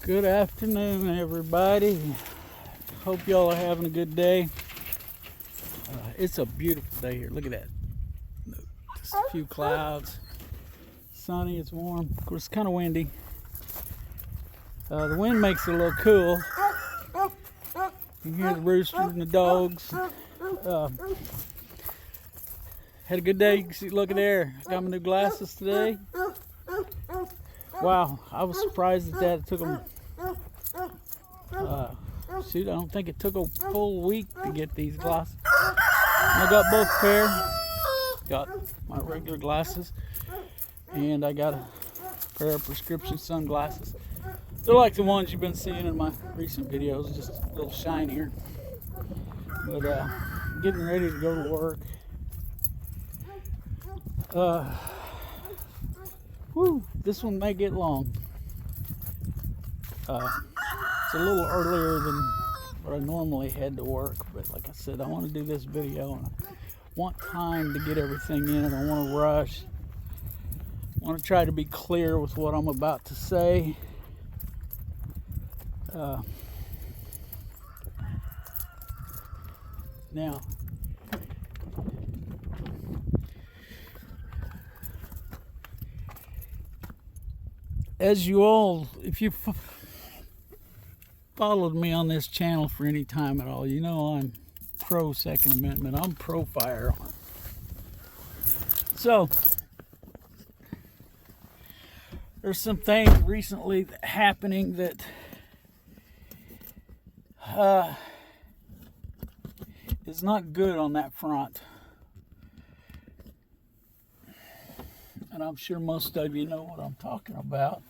Good afternoon, everybody. Hope y'all are having a good day. It's a beautiful day here. Look at that. Just a few clouds. Sunny, it's warm. Of course, it's kind of windy. The wind makes it a little cool. You can hear the roosters and the dogs. Had a good day. You can see, look at there. I got my new glasses today. Wow, I was surprised at that. It took them, shoot, I don't think it took a full week to get these glasses. I got both pair. Got my regular glasses, and I got a pair of prescription sunglasses. They're like the ones you've been seeing in my recent videos, just a little shinier. But getting ready to go to work. This one may get long. It's a little earlier than what I normally head to work, but like I said, I want to do this video and I want time to get everything in. I don't want to rush. I want to try to be clear with what I'm about to say. Now, as you all, if you followed me on this channel for any time at all, you know I'm pro Second Amendment. I'm pro firearm. So, there's some things recently happening that is not good on that front. And I'm sure most of you know what I'm talking about.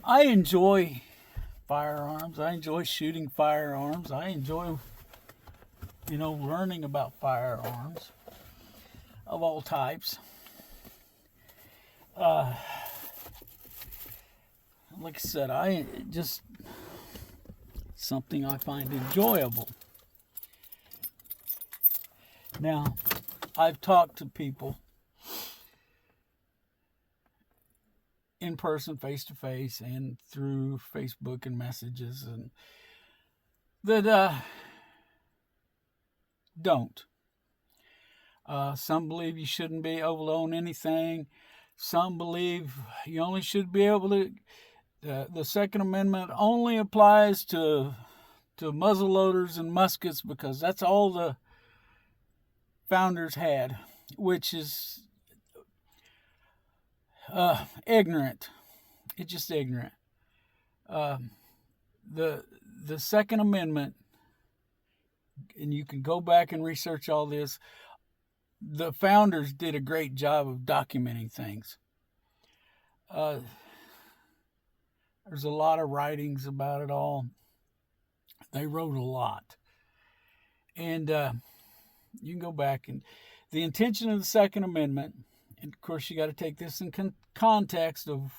I enjoy firearms. I enjoy shooting firearms. I enjoy, learning about firearms of all types. Like I said, something I find enjoyable. Now, I've talked to people in person, face to face, and through Facebook and messages, and that don't. Some believe you shouldn't be able to own anything. Some believe you only should be able to. The Second Amendment only applies to muzzle loaders and muskets because that's all the founders had, which is ignorant. It's just ignorant. The Second Amendment, and you can go back and research all this, the founders did a great job of documenting things. There's a lot of writings about it all. They wrote a lot. And you can go back, and the intention of the Second Amendment, and of course you got to take this in context of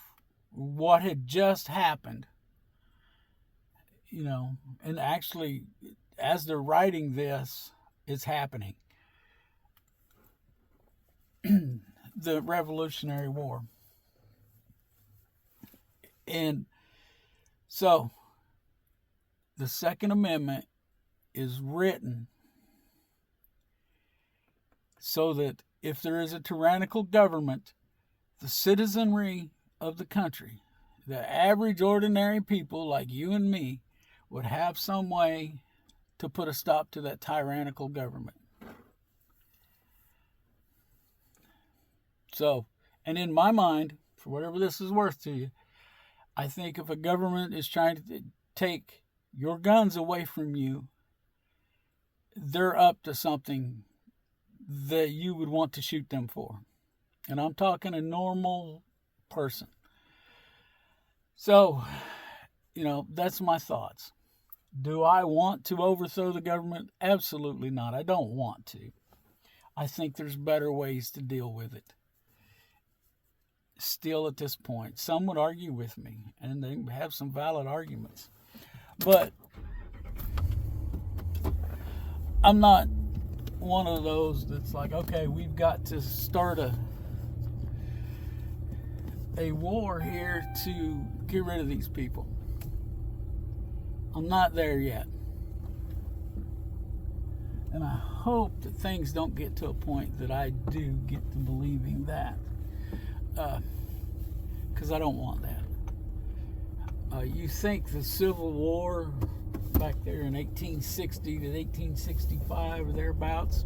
what had just happened, and actually as they're writing this, it's happening. The Revolutionary War. And so the Second Amendment is written so that if there is a tyrannical government, the citizenry of the country, the average ordinary people like you and me, would have some way to put a stop to that tyrannical government. So, and in my mind, for whatever this is worth to you, I think if a government is trying to take your guns away from you, they're up to something that you would want to shoot them for. And I'm talking a normal person. So, that's my thoughts. Do I want to overthrow the government? Absolutely not. I don't want to. I think there's better ways to deal with it. Still at this point, some would argue with me, and they have some valid arguments. But I'm not one of those that's like, okay, we've got to start a war here to get rid of these people. I'm not there yet. And I hope that things don't get to a point that I do get to believing that. Because I don't want that. You think the Civil War back there in 1860 to 1865 or thereabouts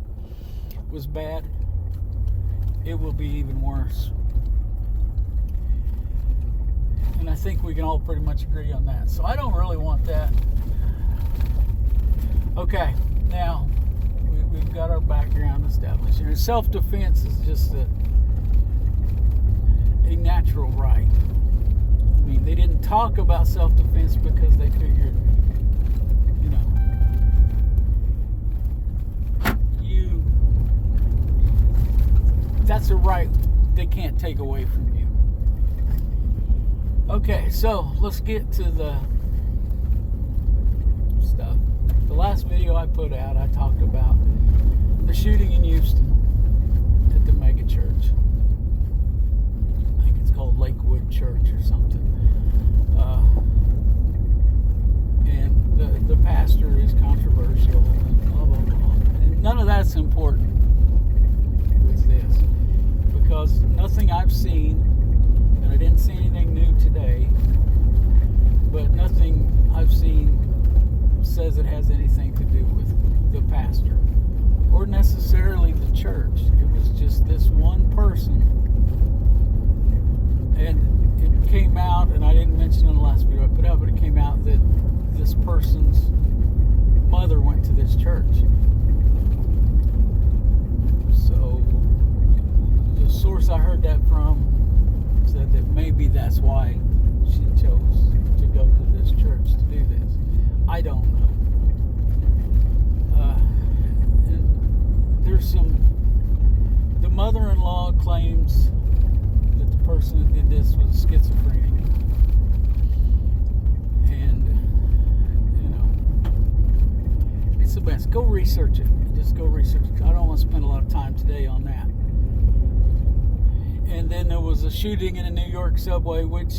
was bad? It will be even worse. And I think we can all pretty much agree on that. So I don't really want that. Okay, now we've got our background established here. Self-defense is just a natural right. I mean, they didn't talk about self-defense because they figured, you know, that's a right they can't take away from you. Okay, so let's get to the stuff. The last video I put out, I talked about the shooting in Houston at the mega church. I think it's called Lakewood Church or something. And the pastor is controversial and blah, blah, blah. And none of that's important with this, because nothing I've seen, and I didn't see anything new today, but nothing I've seen says it has anything to do with the pastor or necessarily the church. It was just this one person, and it came out, and I didn't mention in the last video I put out, but it came out that this person's mother went to this church. So the source I heard that from said that maybe that's why she chose to go to this church to do this. I don't know. And there's the mother-in-law claims that the person that did this was schizophrenic. And, you know, it's the best. Go research it. Just go research it. I don't want to spend a lot of time today on that. And then there was a shooting in a New York subway, which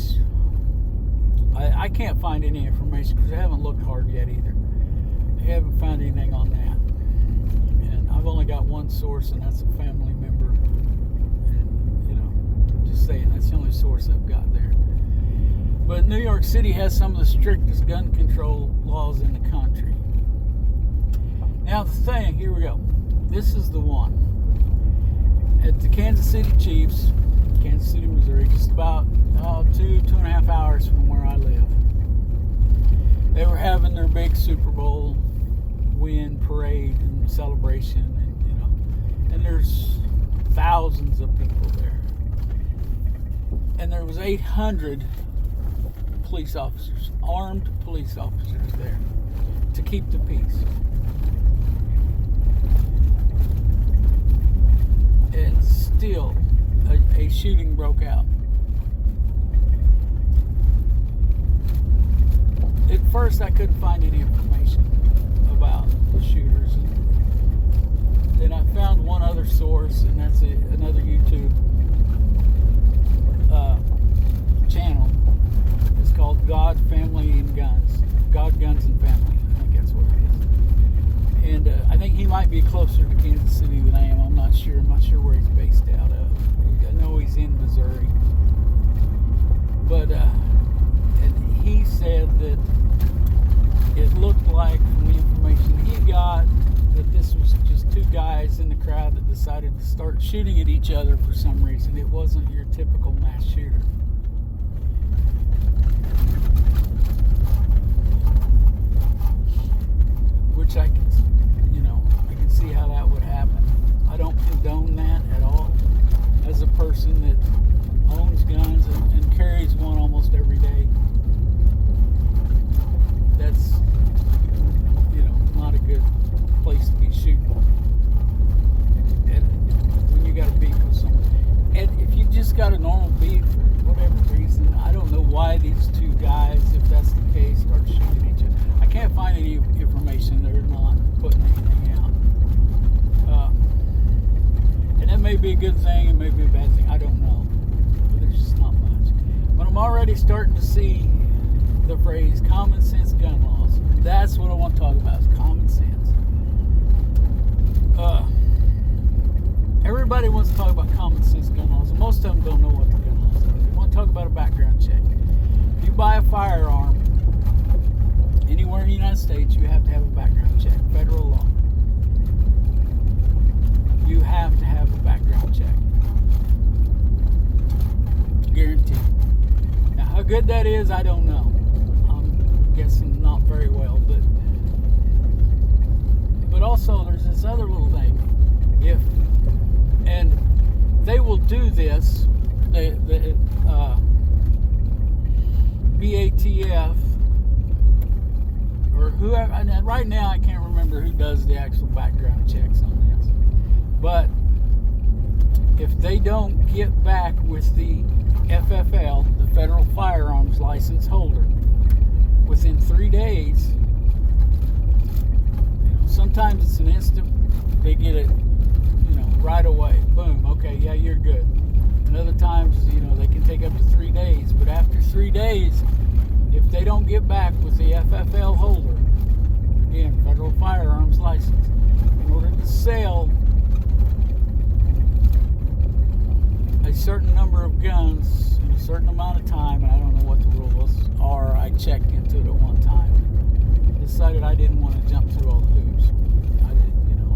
I can't find any information because I haven't looked hard yet either. I haven't found anything on that. And I've only got one source, and that's a family member. And, you know, just saying, that's the only source I've got there. But New York City has some of the strictest gun control laws in the country. Now the thing, here we go. This is the one. At the Kansas City Chiefs, Kansas City, Missouri, just about 2.5 hours from where I live. They were having their big Super Bowl win parade and celebration, and you know, and there's thousands of people there. And there was 800 police officers, armed police officers there to keep the peace. And still, a shooting broke out. At first, I couldn't find any information about the shooters. And then I found one other source, and that's another YouTube channel. It's called God, Family, and Guns. God, Guns, and Family. I think that's what it is. And I think he might be closer to Kansas City than I am. I'm not sure. I'm not sure where he's based out of. I know he's in Missouri. But and he said that it looked like, from the information he got, that this was just two guys in the crowd that decided to start shooting at each other for some reason. It wasn't your typical mass shooter. Which I can see how that would happen. I don't condone that at all. As a person that owns guns and carries one almost every day, that's, not a good place to be shooting. And when you got a beef with someone. And if you just got a normal beef for whatever reason, I don't know why these two guys, if that's the case, start shooting each other. I can't find any information. They're not putting anything out. And that may be a good thing, it may be a bad thing, I don't know. But there's just not much. I'm already starting to see the phrase common sense gun laws. That's what I want to talk about, is common sense. Everybody wants to talk about common sense gun laws, and most of them don't know what the gun laws are. They want to talk about a background check. If you buy a firearm anywhere in the United States, you have to have a background check. Federal law. You have to have a background check. Guaranteed. Now, how good that is, I don't know. I'm guessing not very well, but also there's this other little thing. And they will do this, the BATF or whoever, and right now I can't remember who does the actual background checks on this, but if they don't get back with the FFL, the Federal Firearms License holder, within 3 days, sometimes it's an instant, they get it, right away. Boom. Okay, yeah, you're good. And other times, they can take up to 3 days. But after 3 days, if they don't get back with the FFL holder, again, Federal Firearms License, in order to sell a certain number of guns in a certain amount of time, and I don't know what the rules are. I checked into it at one time. Decided I didn't want to jump through all the hoops.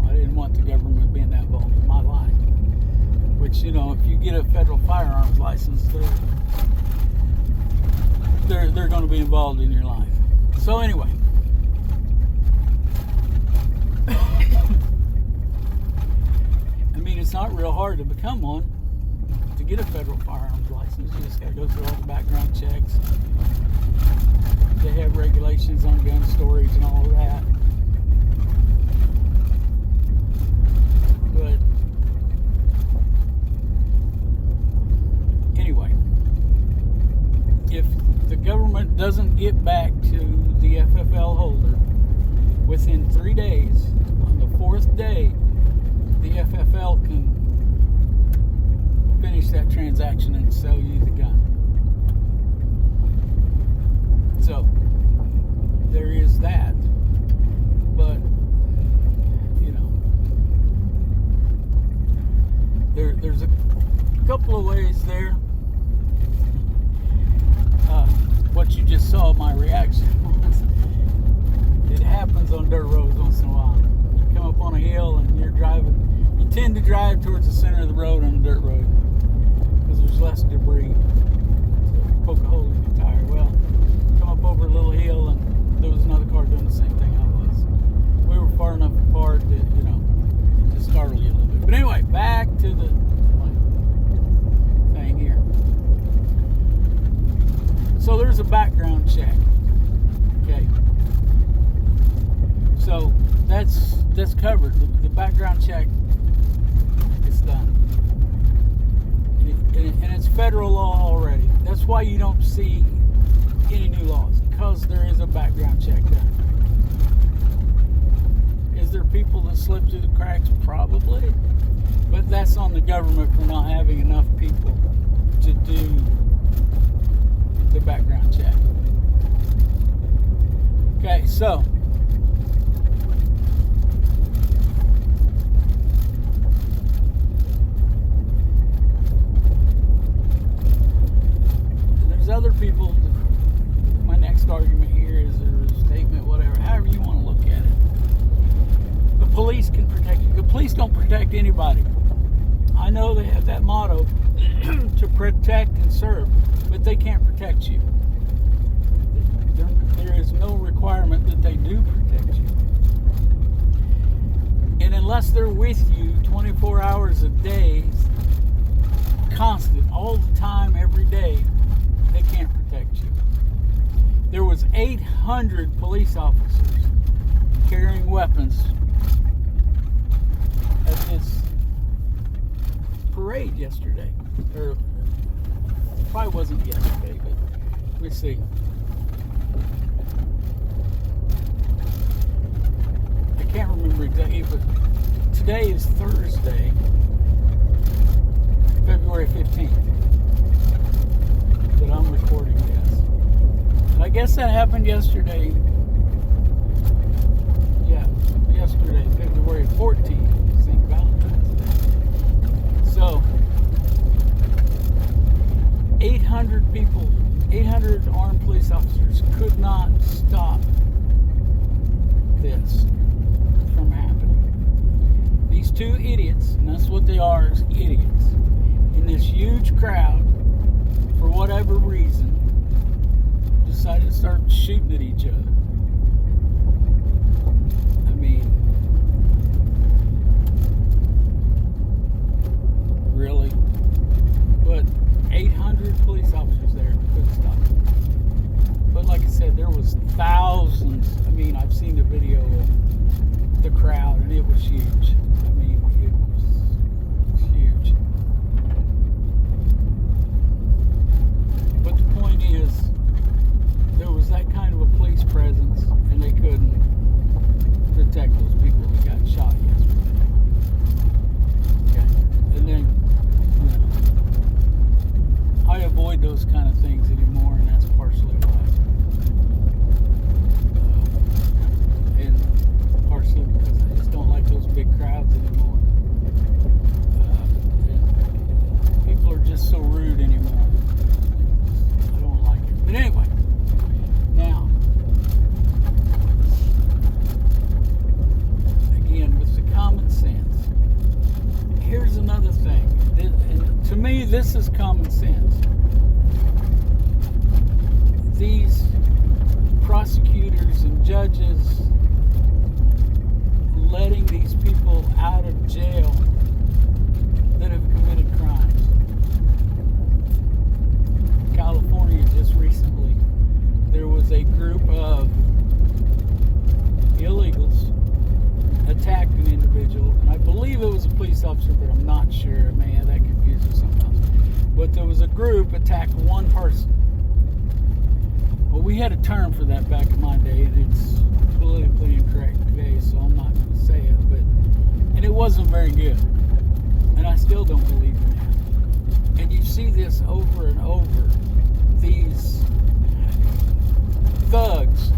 I didn't want the government being that involved in my life. Which, if you get a federal firearms license, they're going to be involved in your life. So anyway, I mean, it's not real hard to become one. To get a federal firearms license, you just got to go through all the background checks. They have regulations on gun storage and all of that. But anyway, if the government doesn't get back to the FFL holder within 3 days, on the 4th day, the FFL can finish that transaction and sell you the gun. So there is that. But there's a couple of ways there. What you just saw, my reaction was, it happens on dirt roads once in a while. You come up on a hill and you're driving, you tend to drive towards the center of the road on a dirt road because there's less debris. So poke a hole in your tire. Well, come up over a little hill and there was another car doing the same thing I was. We were far enough apart that, it just startled you a little bit. But anyway, back to the thing here. So there's a background check. Okay. So that's covered. The background check is done. And it's federal law already. That's why you don't see any new laws, because there is a background check done. Is there people that slip through the cracks? Probably. But that's on the government for not having enough people to do the background check. Okay, so there's other people. My next argument here is, or a statement, whatever, however you want to look at it. The police can protect you. The police don't protect anybody. I know they have that motto to protect and serve, but they can't protect you. There is no requirement that they do protect you. And unless they're with you 24 hours a day, constant, all the time, every day, they can't protect you. There was 800 police officers carrying weapons at this parade yesterday. Or probably wasn't yesterday, but let me see. I can't remember exactly, but today is Thursday, February 15th, that I'm recording guess that happened yesterday. Yeah, yesterday, February 14th, St. Valentine's Day. So, 800 people, 800 armed police officers could not stop this from happening. These two idiots, and that's what they are, is idiots, in this huge crowd, for whatever reason, decided to start shooting at each other. I mean, really? But 800 police officers there couldn't stop it. But like I said, there was thousands. I mean, I've seen the video of the crowd, and it was huge. I mean, it was huge. But the point is, there was that kind of a police presence, and they couldn't protect those people that got shot yesterday. Okay. And then, I avoid those kind of things anymore, and that's partially why. And partially because I just don't like those big crowds anymore. And people are just so rude anymore. I don't like it. But anyway, now, again, with the common sense, here's another thing. And to me, this is common sense. These prosecutors and judges letting these people out of jail that have committed crimes. California, just recently, there was a group of illegals attacked an individual, and I believe it was a police officer, but I'm not sure. I may have that confused with something else. But there was a group attacked one person. Well, we had a term for that back in my day, and it's politically incorrect today, so I'm not going to say it. And it wasn't very good, and I still don't believe in that. And you see this over and over. These thugs,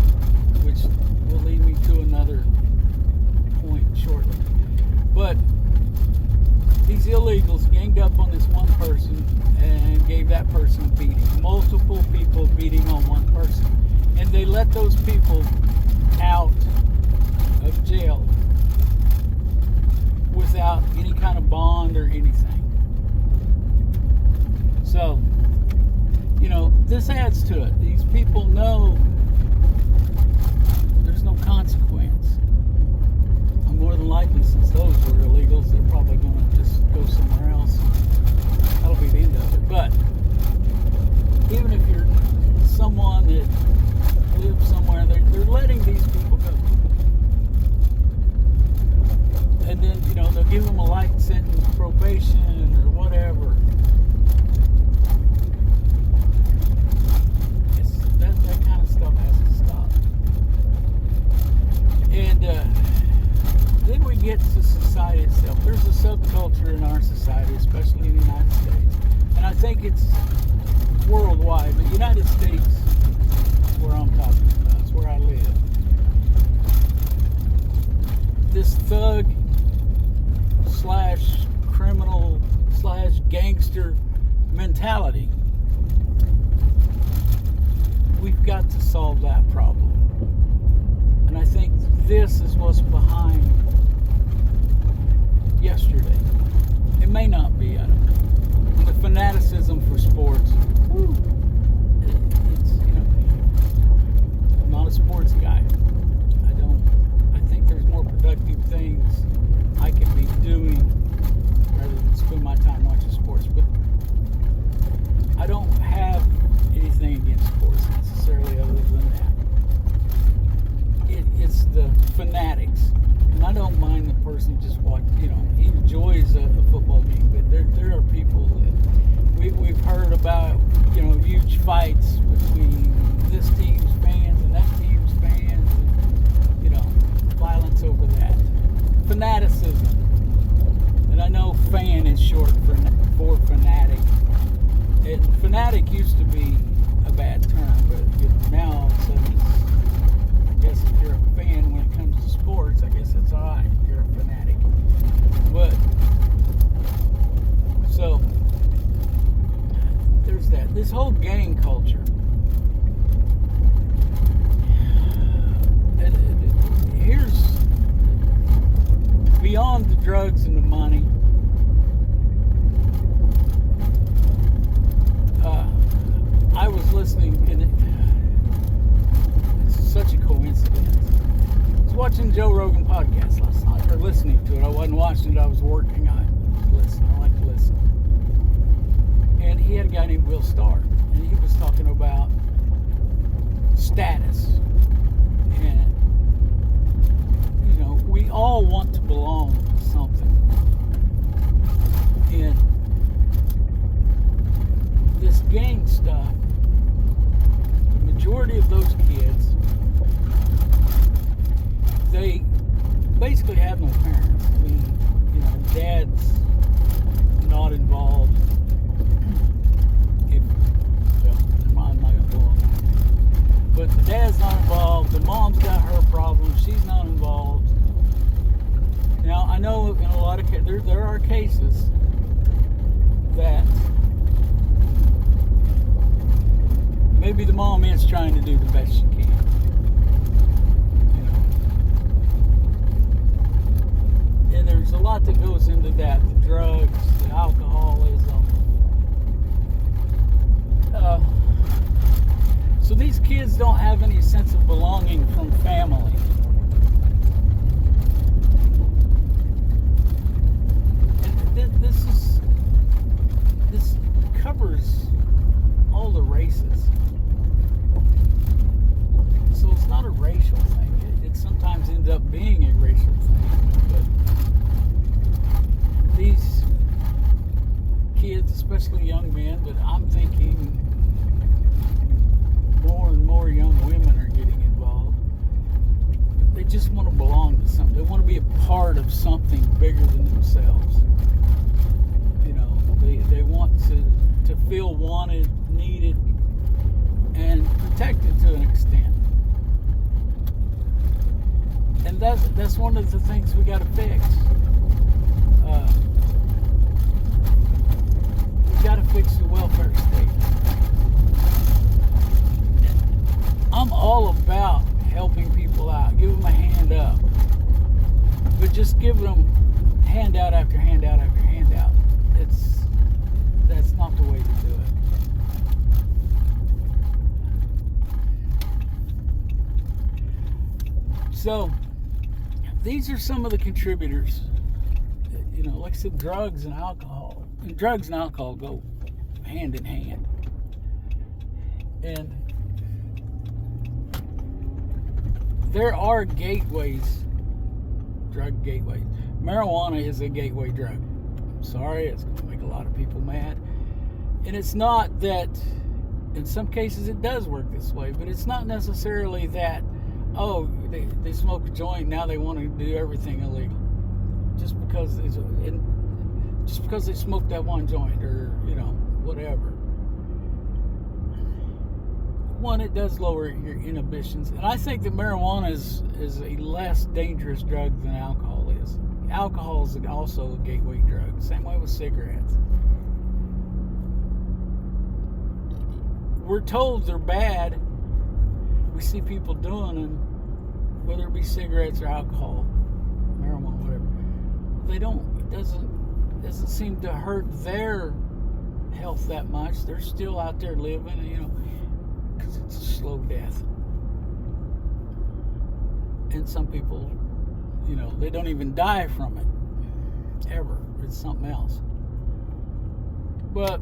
which will lead me to another point shortly. But these illegals ganged up on this one person and gave that person a beating. Multiple people beating on one person. And they let those people out of jail without any kind of bond or anything. So, this adds to it. These people know there's no consequence. And more than likely, since those were illegals, they're probably going to just go somewhere else. That'll be the end of it. But even if you're someone that lives somewhere, they're letting these people go. And then, they'll give them a light sentence, probation, or whatever. That kind of stuff has to stop. And then we get to society itself. There's a subculture in our society, especially in the United States. And I think it's worldwide, but the United States is where I'm talking about. It's where I live. This thug / criminal / gangster mentality. We've got to solve that problem. And I think this is what's behind yesterday. It may not be, I don't know. The fanaticism for sports. It's, I'm not a sports guy. I think there's more productive things I could be doing rather than spend my time watching sports. But I don't have anything against sports necessarily other than that. It's the fanatics. And I don't mind the person just he enjoys a football game, but there are people that we've heard about, huge fights between this team's fans and that team's fans, and, violence over that. Fanaticism. And I know fan is short for fanatic. And fanatic used to be a bad term, but now all of a sudden, I guess if you're a fan when it comes to sports, I guess it's alright. You're a fanatic. But so there's that. This whole gang culture. Here's beyond the drugs and the money. I was listening, and it's such a coincidence. I was watching Joe Rogan podcast last night, or listening to it. I wasn't watching it, I was working on it. I was listening. I like to listen. And he had a guy named Will Starr, and he was talking about status. And, you know, we all want to belong to something. And this gang stuff, the majority of those kids, they basically have no parents. I mean, you know, dad's not involved. Never mind, I'm not going to go on that. But the dad's not involved. The mom's got her problems. She's not involved. Now, I know in a lot of cases, there are cases that maybe the mom is trying to do the best she can. You know. And there's a lot that goes into that. The drugs, the alcoholism. So these kids don't have any sense of belonging from family. And this covers all the races. So it's not a racial thing. It sometimes ends up being a racial thing. But these kids, especially young men, but I'm thinking more and more young women are getting involved. They just want to belong to something. They want to be a part of something bigger than themselves. You know, they want to feel wanted, needed, and protected to an extent. And that's one of the things we got to fix. We got to fix the welfare state. I'm all about helping people out, give them a hand up, but just giving them handout after handout after handout, that's not the way to do it. So these are some of the contributors. You know, like I said, drugs and alcohol. And drugs and alcohol go hand in hand. And there are gateways, drug gateways. Marijuana is a gateway drug. I'm sorry, it's going to make a lot of people mad. And it's not that, in some cases it does work this way, but it's not necessarily that, oh, they smoke a joint, now they want to do everything illegal. Just because they smoked that one joint, or, you know, whatever. One, it does lower your inhibitions, and I think that marijuana is a less dangerous drug than alcohol is. Alcohol is also a gateway drug. Same way with cigarettes. We're told they're bad. We see people doing them, whether it be cigarettes or alcohol, marijuana, whatever. They don't. It doesn't seem to hurt their health that much. They're still out there living, you know, because it's a slow death. And some people, you know, they don't even die from it ever. It's something else. But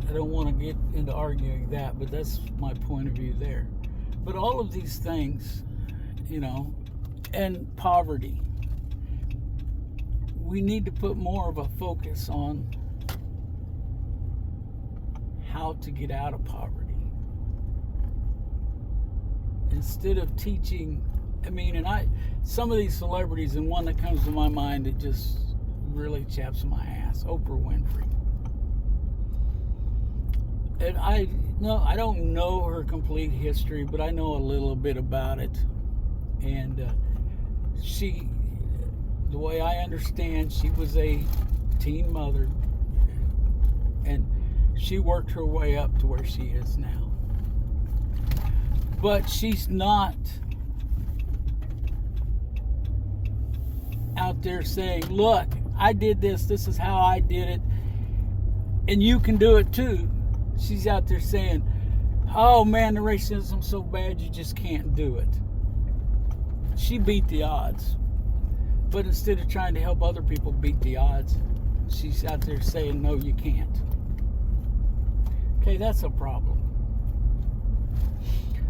I don't want to get into arguing that, but that's my point of view there. But all of these things, you know, and poverty, we need to put more of a focus on how to get out of poverty. Instead of teaching, I mean, and some of these celebrities, and one that comes to my mind that just really chaps my ass, Oprah Winfrey. And I don't know her complete history, but I know a little bit about it. And the way I understand, she was a teen mother, and she worked her way up to where she is now. But she's not out there saying, look, I did this is how I did it, and you can do it too. She's out there saying, oh man, the racism's so bad you just can't do it. She beat the odds. But instead of trying to help other people beat the odds, she's out there saying, no, you can't. Okay, that's a problem.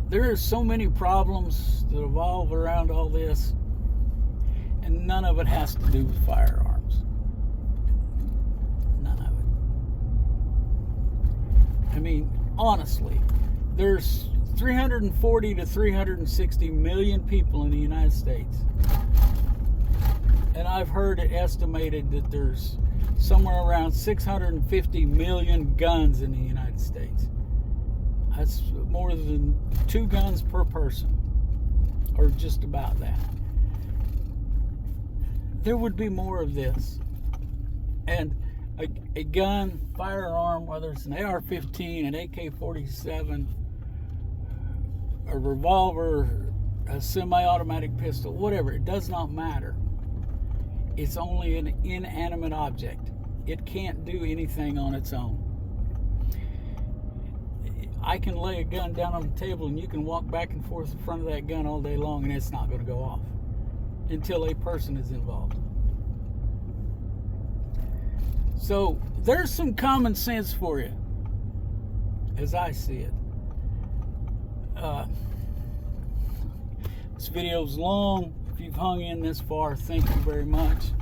There are so many problems that evolve around all this, and none of it has to do with firearms. None of it. I mean, honestly, there's 340 to 360 million people in the United States. And I've heard it estimated that there's somewhere around 650 million guns in the United States. That's more than 2 guns per person, or just about that. There would be more of this. And a gun, firearm, whether it's an AR-15, an AK-47, a revolver, a semi-automatic pistol, whatever, it does not matter. It's only an inanimate object. It can't do anything on its own. I can lay a gun down on the table and you can walk back and forth in front of that gun all day long and it's not going to go off until a person is involved. So there's some common sense for you, as I see it. This video's long. If you've hung in this far, thank you very much.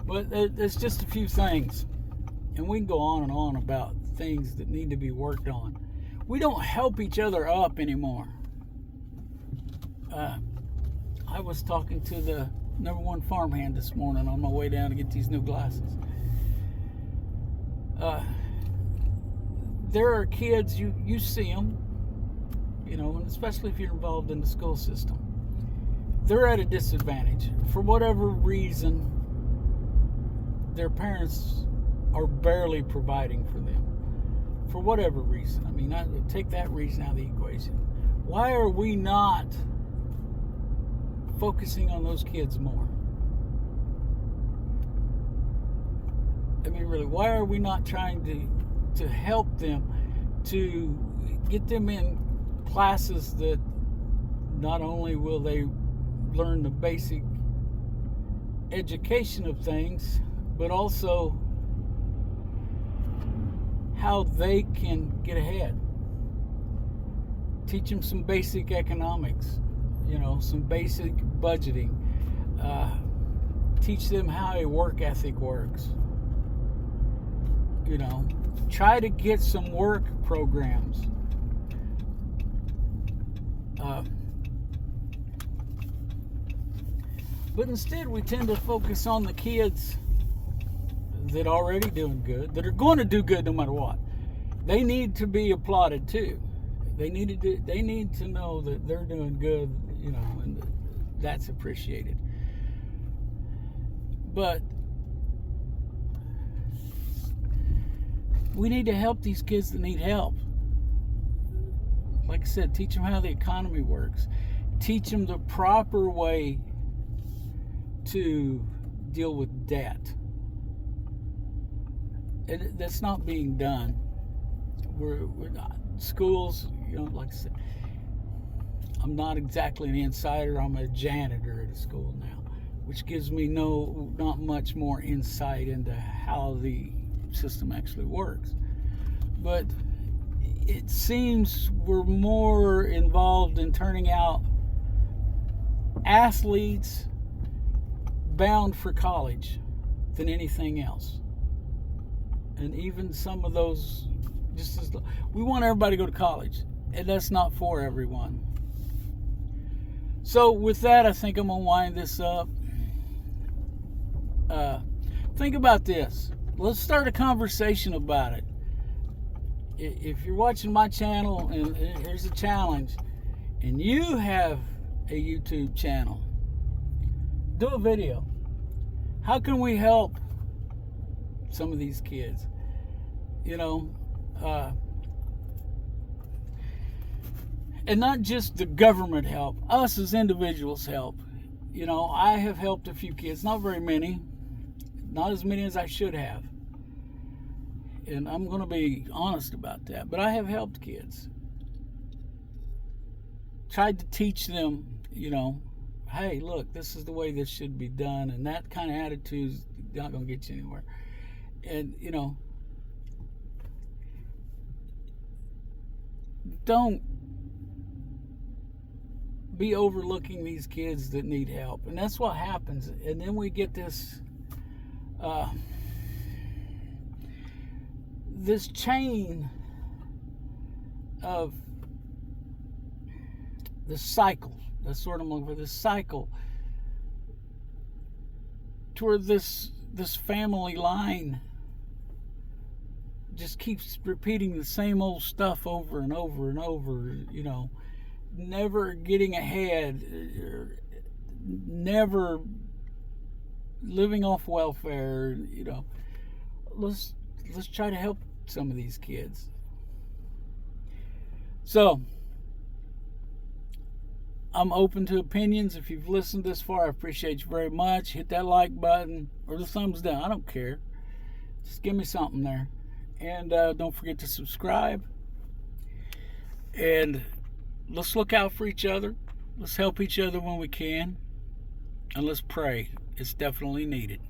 But there's just a few things, and we can go on and on about things that need to be worked on. We don't help each other up anymore. I was talking to the #1 farmhand this morning on my way down to get these new glasses. There are kids, you see them, you know, and especially if you're involved in the school system. They're at a disadvantage. For whatever reason, their parents are barely providing for them. For whatever reason. I mean, I take that reason out of the equation. Why are we not focusing on those kids more? I mean, really, why are we not trying to help them, to get them in classes that not only will they learn the basic education of things, but also how they can get ahead. Teach them some basic economics, you know, some basic budgeting. Teach them how a work ethic works. You know, try to get some work programs. But instead, we tend to focus on the kids that are already doing good, that are going to do good no matter what. They need to be applauded too. They need to know that they're doing good, you know, and that's appreciated. But we need to help these kids that need help. Like I said, teach them how the economy works. Teach them the proper way to deal with debt. That's not being done. We're not. Schools, you know, like I said, I'm not exactly an insider. I'm a janitor at a school now, which gives me not much more insight into how the system actually works. But it seems we're more involved in turning out athletes bound for college than anything else. And even some of those, we want everybody to go to college, and that's not for everyone. So with that, I think I'm gonna wind this up. Think about this. Let's start a conversation about it. if you're watching my channel, and here's a challenge, and you have a YouTube channel, do a video. How can we help some of these kids? You know, and not just the government help, us as individuals help. You know, I have helped a few kids, not very many, not as many as I should have. And I'm going to be honest about that. But I have helped kids. Tried to teach them, you know, hey, look, this is the way this should be done. And that kind of attitude is not going to get you anywhere. And, you know, don't be overlooking these kids that need help. And that's what happens. And then we get this this chain of the cycle. That's sort of over this cycle toward this family line just keeps repeating the same old stuff over and over and over, you know, never getting ahead, never living off welfare, you know. Let's try to help some of these kids. So, I'm open to opinions. If you've listened this far, I appreciate you very much. Hit that like button or the thumbs down. I don't care. Just give me something there. And don't forget to subscribe. And let's look out for each other. Let's help each other when we can. And let's pray. It's definitely needed.